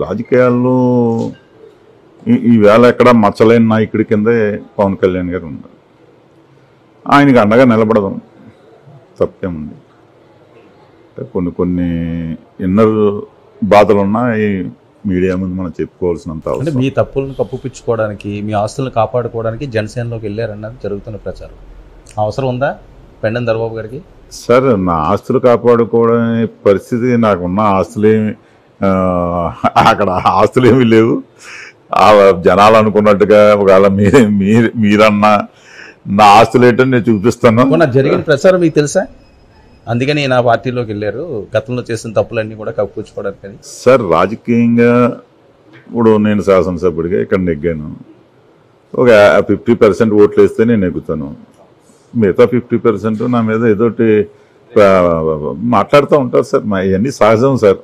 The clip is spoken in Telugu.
రాజకీయాల్లో ఈవేళ ఎక్కడ మచ్చలేని నాయకుడి కిందే పవన్ కళ్యాణ్ గారు ఉన్నారు. ఆయనకి అండగా నిలబడదాం, తప్పేముంది. కొన్ని ఇన్నర్ బాధలున్నా ఈ మీడియా ముందు మనం చెప్పుకోవాల్సినంత అంటే మీ తప్పులను కప్పుపించుకోవడానికి, మీ ఆస్తులను కాపాడుకోవడానికి జనసేనలోకి వెళ్ళారన్నది జరుగుతున్న ప్రచారం. అవసరం ఉందా పెండెం దొరబాబు గారికి? సార్, నా ఆస్తులు కాపాడుకోవడమే పరిస్థితి, నాకున్న ఆస్తులేమి అక్కడ ఆస్తులేమీ లేవు. జనాలు అనుకున్నట్టుగా ఒకవేళ మీరన్నా నా ఆస్తులు ఏంటని నేను చూపిస్తాను. జరిగిన ప్రచారం మీకు తెలుసా? అందుకని నా పార్టీలోకి వెళ్ళారు, గతంలో చేసిన తప్పులన్నీ కూడా కప్పుపుచ్చుకోవడానికి. సార్, రాజకీయంగా ఇప్పుడు నేను శాసనసభ్యుడిగా ఇక్కడ నెగ్గాను. ఒక 50% ఓట్లు వేస్తే నేను నెగ్గుతాను. మిగతా 50% నా మీద ఏదోటి మాట్లాడుతూ ఉంటారు సార్. ఇవన్నీ సహజం సార్.